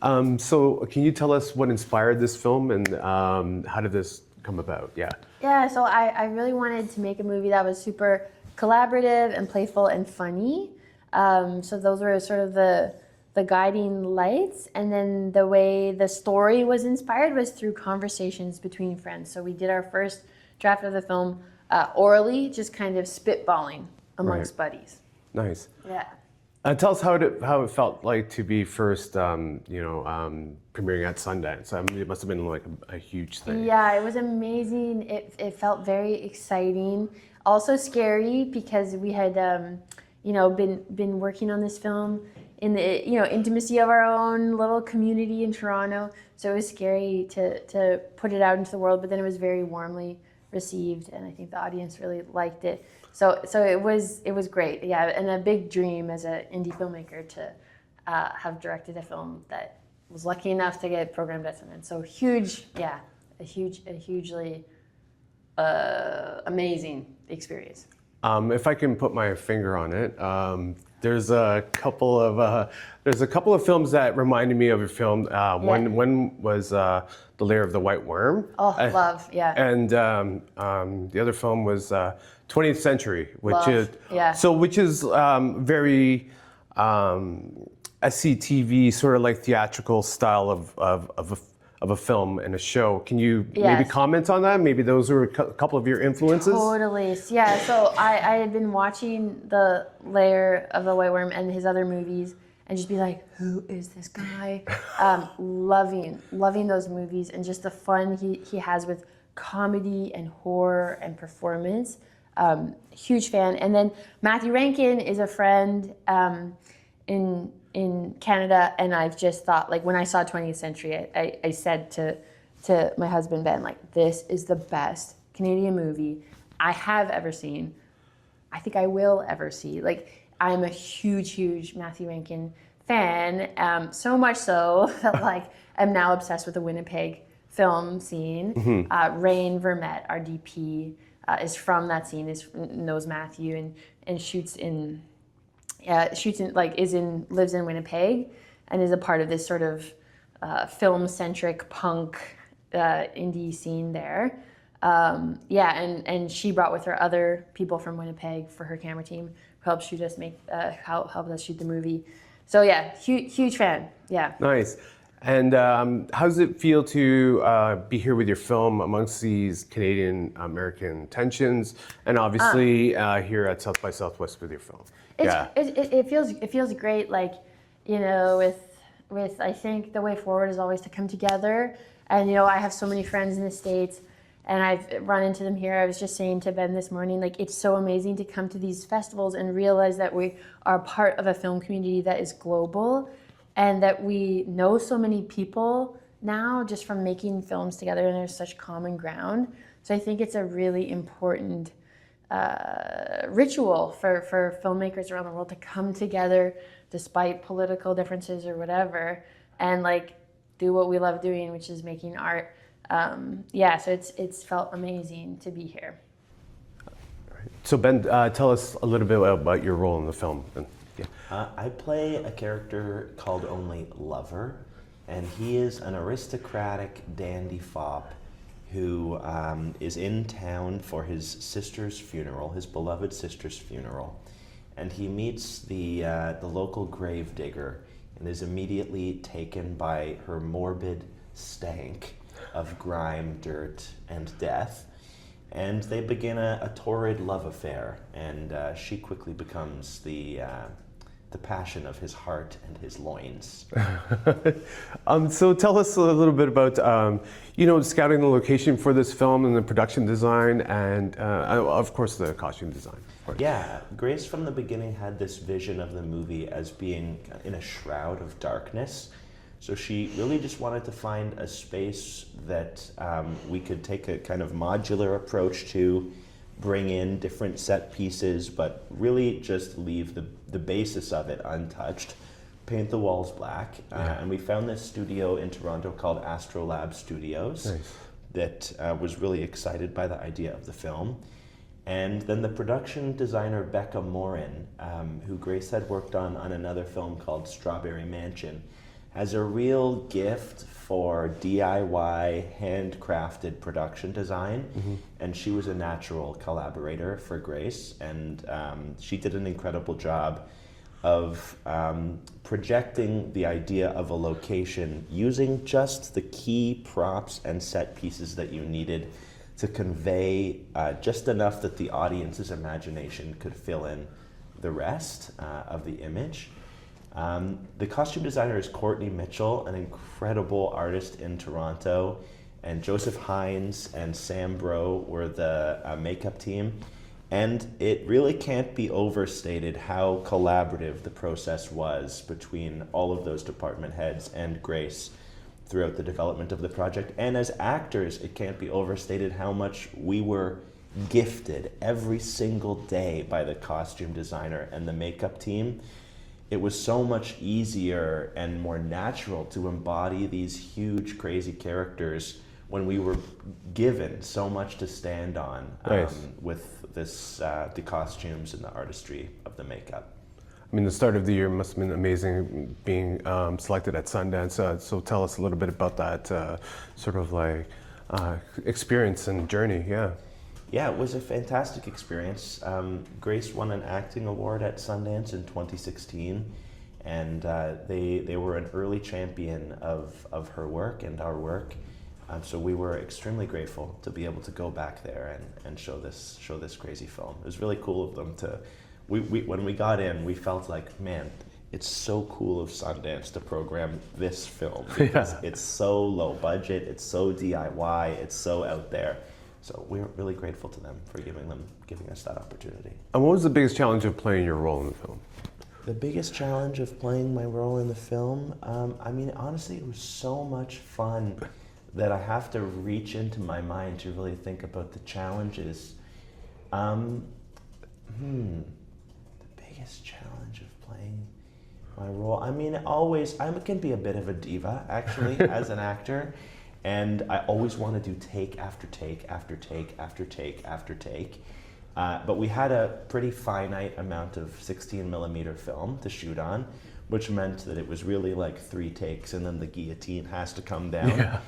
So can you tell us what inspired this film and how did this come about? Yeah. Yeah, so I really wanted to make a movie that was super collaborative and playful and funny. So those were sort of the guiding lights. And then the way the story was inspired was through conversations between friends. So we did our first draft of the film orally, just kind of spitballing amongst buddies. Nice. Yeah. Tell us how it felt like to be first, premiering at Sundance. I mean, it must have been like a huge thing. Yeah, it was amazing. It felt very exciting, also scary because we had been working on this film in the intimacy of our own little community in Toronto. So it was scary to put it out into the world, but then it was very warmly received, and I think the audience really liked it. So it was great, yeah, and a big dream as an indie filmmaker to have directed a film that was lucky enough to get programmed at Sundance. So huge, yeah, a hugely amazing experience. If I can put my finger on it, there's a couple of films that reminded me of your film. One was The Lair of the White Worm. Oh, love, yeah. And the other film was 20th Century, which Love, yeah. which is very SCTV sort of like theatrical style of a film and a show. Can you maybe comment on that? Maybe those were a couple of your influences? Totally. Yeah, so I had been watching The Lair of the White Worm and his other movies and just be like, who is this guy? Loving those movies and just the fun he has with comedy and horror and performance. Huge fan. And then Matthew Rankin is a friend in Canada, and I've just thought, like, when I saw 20th Century, I said to my husband Ben, like, this is the best Canadian movie I have ever seen. I think I will ever see. Like, I'm a huge Matthew Rankin fan, so much so that, like, I'm now obsessed with the Winnipeg film scene. Mm-hmm. Rain Vermette, our DP, is from that scene, knows Matthew and lives in Winnipeg and is a part of this sort of film-centric punk indie scene there. And she brought with her other people from Winnipeg for her camera team who helped helped us shoot the movie. So yeah, huge fan. Yeah. Nice. And how does it feel to be here with your film amongst these Canadian-American tensions, and obviously here at South by Southwest with your film? It feels great. Like, with I think the way forward is always to come together. And I have so many friends in the States, and I've run into them here. I was just saying to Ben this morning, like, it's so amazing to come to these festivals and realize that we are part of a film community that is global. And that we know so many people now just from making films together, and there's such common ground. So I think it's a really important ritual for filmmakers around the world to come together despite political differences or whatever, and like do what we love doing, which is making art. So it's felt amazing to be here. So Ben, tell us a little bit about your role in the film. I play a character called Only Lover, and he is an aristocratic dandy fop who is in town for his sister's funeral, his beloved sister's funeral, and he meets the local grave digger and is immediately taken by her morbid stank of grime, dirt, and death. And they begin a torrid love affair, and she quickly becomes the passion of his heart and his loins. So tell us a little bit about, scouting the location for this film and the production design and, of course, the costume design. Yeah, Grace from the beginning had this vision of the movie as being in a shroud of darkness. So she really just wanted to find a space that we could take a kind of modular approach to, bring in different set pieces, but really just leave the basis of it untouched, paint the walls black. And we found this studio in Toronto called Astrolab Studios. Nice. That was really excited by the idea of the film. And then the production designer Becca Morin, who Grace had worked on another film called Strawberry Mansion, has a real gift for DIY, handcrafted production design, and she was a natural collaborator for Grace, and she did an incredible job of projecting the idea of a location using just the key props and set pieces that you needed to convey just enough that the audience's imagination could fill in the rest of the image. The costume designer is Courtney Mitchell, an incredible artist in Toronto, and Joseph Hines and Sam Bro were the makeup team. And it really can't be overstated how collaborative the process was between all of those department heads and Grace throughout the development of the project. And as actors, it can't be overstated how much we were gifted every single day by the costume designer and the makeup team. It was so much easier and more natural to embody these huge, crazy characters when we were given so much to stand on with this, the costumes and the artistry of the makeup. I mean, the start of the year must have been amazing being selected at Sundance. So tell us a little bit about that sort of like experience and journey, yeah. Yeah, it was a fantastic experience. Grace won an acting award at Sundance in 2016, and they were an early champion of her work and our work. So we were extremely grateful to be able to go back there and show this crazy film. It was really cool of them to. When we got in, we felt like, man, it's so cool of Sundance to program this film because it's so low budget, it's so DIY, it's so out there. So we're really grateful to them for giving us that opportunity. And what was the biggest challenge of playing your role in the film? The biggest challenge of playing my role in the film, I mean, honestly, it was so much fun that I have to reach into my mind to really think about the challenges. The biggest challenge of playing my role, I mean, I can be a bit of a diva, actually, as an actor. And I always want to do take after take after take after take after take. But we had a pretty finite amount of 16mm film to shoot on, which meant that it was really like 3 takes and then the guillotine has to come down. Yeah.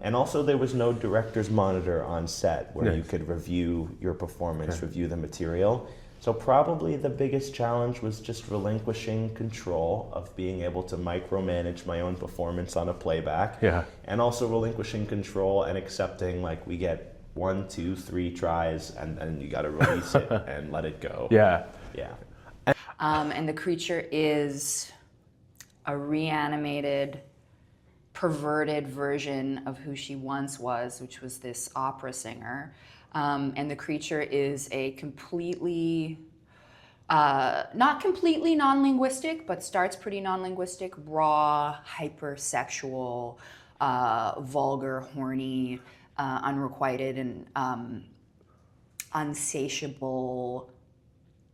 And also there was no director's monitor on set where you could review your performance, review the material. So probably the biggest challenge was just relinquishing control of being able to micromanage my own performance on a playback. Yeah. And also relinquishing control and accepting like we get 1, 2, 3 tries and then you got to release it and let it go. Yeah. Yeah. And the creature is a reanimated, perverted version of who she once was, which was this opera singer. And the creature is a completely, not completely non-linguistic, but starts pretty non-linguistic, raw, hypersexual, vulgar, horny, unrequited, and unsatiable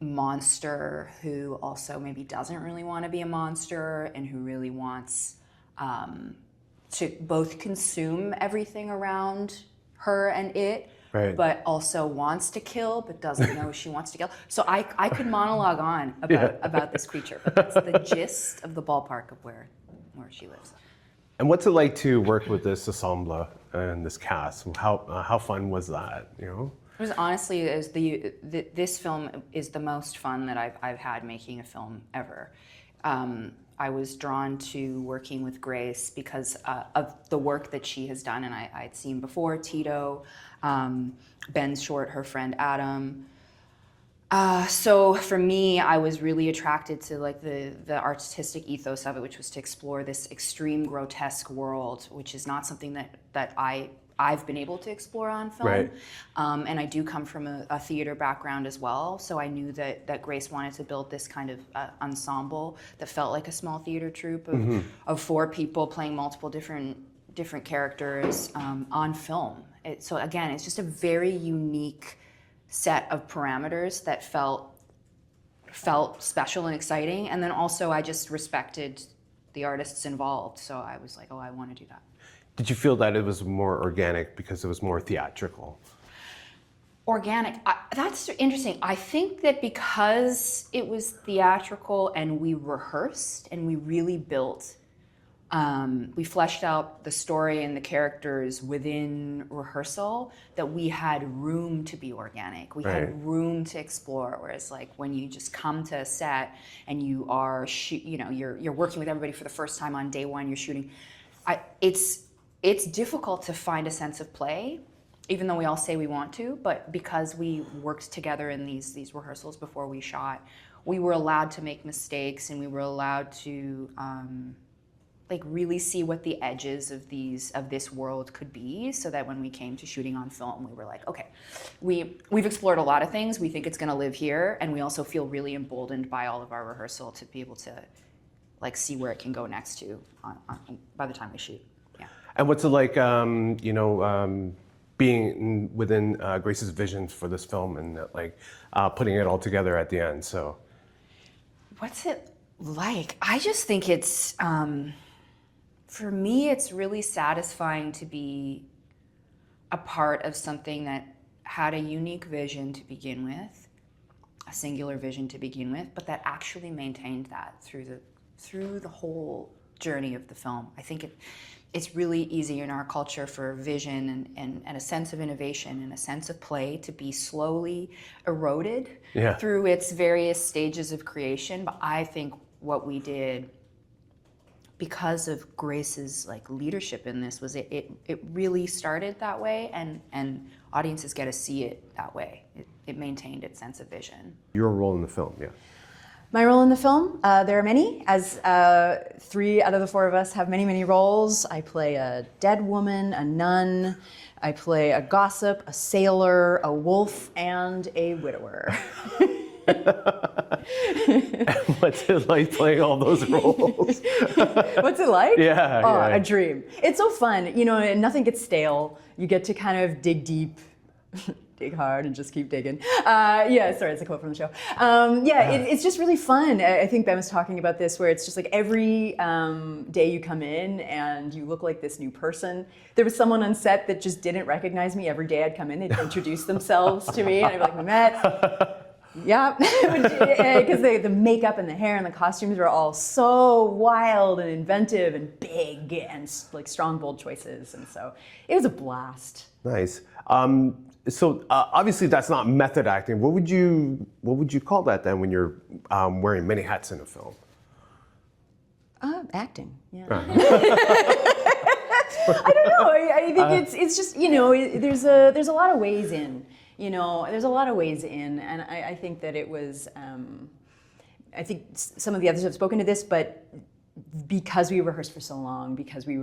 monster who also maybe doesn't really want to be a monster and who really wants to both consume everything around her and it, but also wants to kill, but doesn't know she wants to kill. So I could monologue on about this creature, but that's the gist of the ballpark of where she lives. And what's it like to work with this ensemble and this cast? How fun was that? You know, it was honestly this film is the most fun that I've had making a film ever. I was drawn to working with Grace because of the work that she has done, and I'd seen before Tito, Ben Short, her friend Adam. So for me, I was really attracted to like the artistic ethos of it, which was to explore this extreme grotesque world, which is not something that I've been able to explore on film. Right. And I do come from a theater background as well, so I knew that Grace wanted to build this kind of ensemble that felt like a small theater troupe of 4 people playing multiple different characters on film. So again, it's just a very unique set of parameters that felt special and exciting, and then also I just respected the artists involved, so I was like, oh, I want to do that. did you feel that it was more organic because it was more theatrical? Organic, that's interesting. I think that because it was theatrical and we rehearsed and we really built we fleshed out the story and the characters within rehearsal, that we had room to be organic. We had room to explore. Whereas like when you just come to a set and you are, you're working with everybody for the first time on day one, you're shooting. It's difficult to find a sense of play, even though we all say we want to. But because we worked together in these rehearsals before we shot, we were allowed to make mistakes, and we were allowed to like really see what the edges of this world could be, so that when we came to shooting on film, we were like, okay, we've explored a lot of things. We think it's going to live here, and we also feel really emboldened by all of our rehearsal to be able to like see where it can go next to by the time we shoot. Yeah. And what's it like, being within Grace's vision for this film, and like putting it all together at the end? So, what's it like? I just think it's. For me, it's really satisfying to be a part of something that had a unique vision to begin with, a singular vision to begin with, but that actually maintained that through the whole journey of the film. I think it's really easy in our culture for vision and a sense of innovation and a sense of play to be slowly eroded through its various stages of creation. But I think what we did, because of Grace's like leadership in this, was it really started that way, and audiences get to see it that way. It maintained its sense of vision. Your role in the film, yeah. My role in the film, there are many, as 3 out of the 4 of us have many, many roles. I play a dead woman, a nun, I play a gossip, a sailor, a wolf, and a widower. What's it like playing all those roles? What's it like? Yeah, oh, yeah. A dream. It's so fun, and nothing gets stale. You get to kind of dig deep, dig hard, and just keep digging. Sorry, it's a quote from the show. It's just really fun. I think Ben was talking about this, where it's just like every day you come in and you look like this new person. There was someone on set that just didn't recognize me. Every day I'd come in, they'd introduce themselves to me, and I'd be like, we met. Yeah, because the makeup and the hair and the costumes were all so wild and inventive and big and like strong, bold choices, and so it was a blast. Nice. So obviously that's not method acting. What would you call that then when you're wearing many hats in a film? Acting. Yeah. I don't know. I think it's just there's a lot of ways in. There's a lot of ways in, and I think that it was, I think some of the others have spoken to this, but because we rehearsed for so long, because we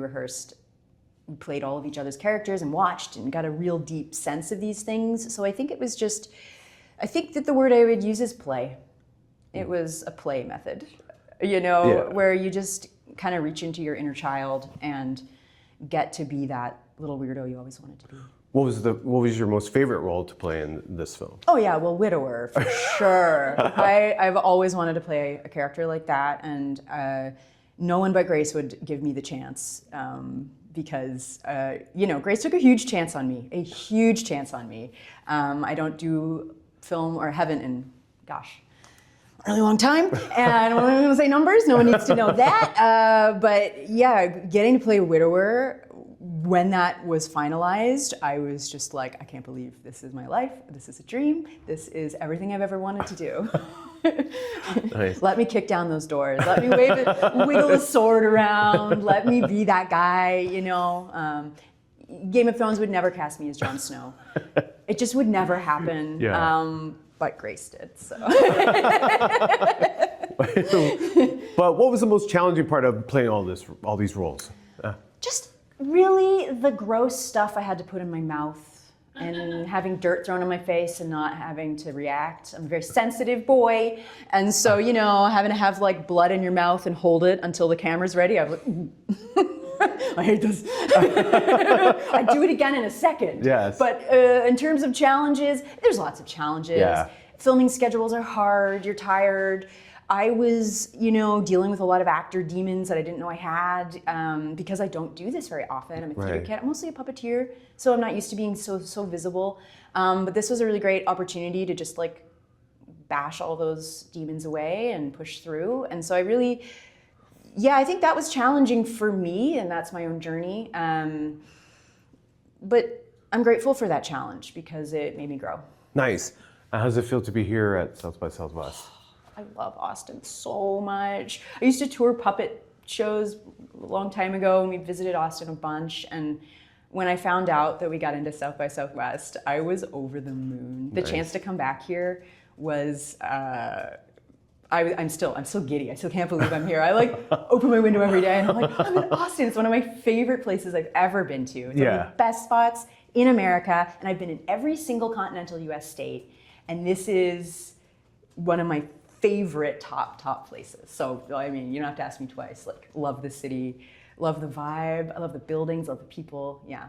played all of each other's characters and watched and got a real deep sense of these things. So I think I think that the word I would use is play. It was a play method, where you just kind of reach into your inner child and get to be that little weirdo you always wanted to be. What was your most favorite role to play in this film? Oh yeah, well, widower for sure. I've always wanted to play a character like that, and no one but Grace would give me the chance, because Grace took a huge chance on me. I don't do film or haven't in, gosh, a really long time, and I'm not going to say numbers. No one needs to know that. But yeah, getting to play a widower. When that was finalized, I was just like, I can't believe this is my life. This is a dream. This is everything I've ever wanted to do. Nice. Let me kick down those doors. Let me wiggle the sword around. Let me be that guy, Game of Thrones would never cast me as Jon Snow. It just would never happen. Yeah. But Grace did, so. But what was the most challenging part of playing all these roles? Just really the gross stuff I had to put in my mouth and having dirt thrown in my face and not having to react. I'm a very sensitive boy, and so having to have like blood in your mouth and hold it until the camera's ready. I'm like, I hate this. I'd do it again in a second. Yes. But in terms of challenges, there's lots of challenges. Yeah. Filming schedules are hard. You're tired. I was, dealing with a lot of actor demons that I didn't know I had, because I don't do this very often. I'm a theater kid. I'm mostly a puppeteer, so I'm not used to being so visible. But this was a really great opportunity to just like bash all those demons away and push through. And so I really, yeah, I think that was challenging for me, and that's my own journey. But I'm grateful for that challenge because it made me grow. Nice. How does it feel to be here at South by Southwest? I love Austin so much. I used to tour puppet shows a long time ago, and we visited Austin a bunch. And when I found out that we got into South by Southwest, I was over the moon. The chance to come back here was, I'm still giddy. I still can't believe I'm here. I like open my window every day and I'm like, I'm in Austin. It's one of my favorite places I've ever been to. It's one of the best spots in America, and I've been in every single continental US state. And this is one of my favorite top places. So, I mean, you don't have to ask me twice. Like, love the city, love the vibe, I love the buildings, love the people. Yeah,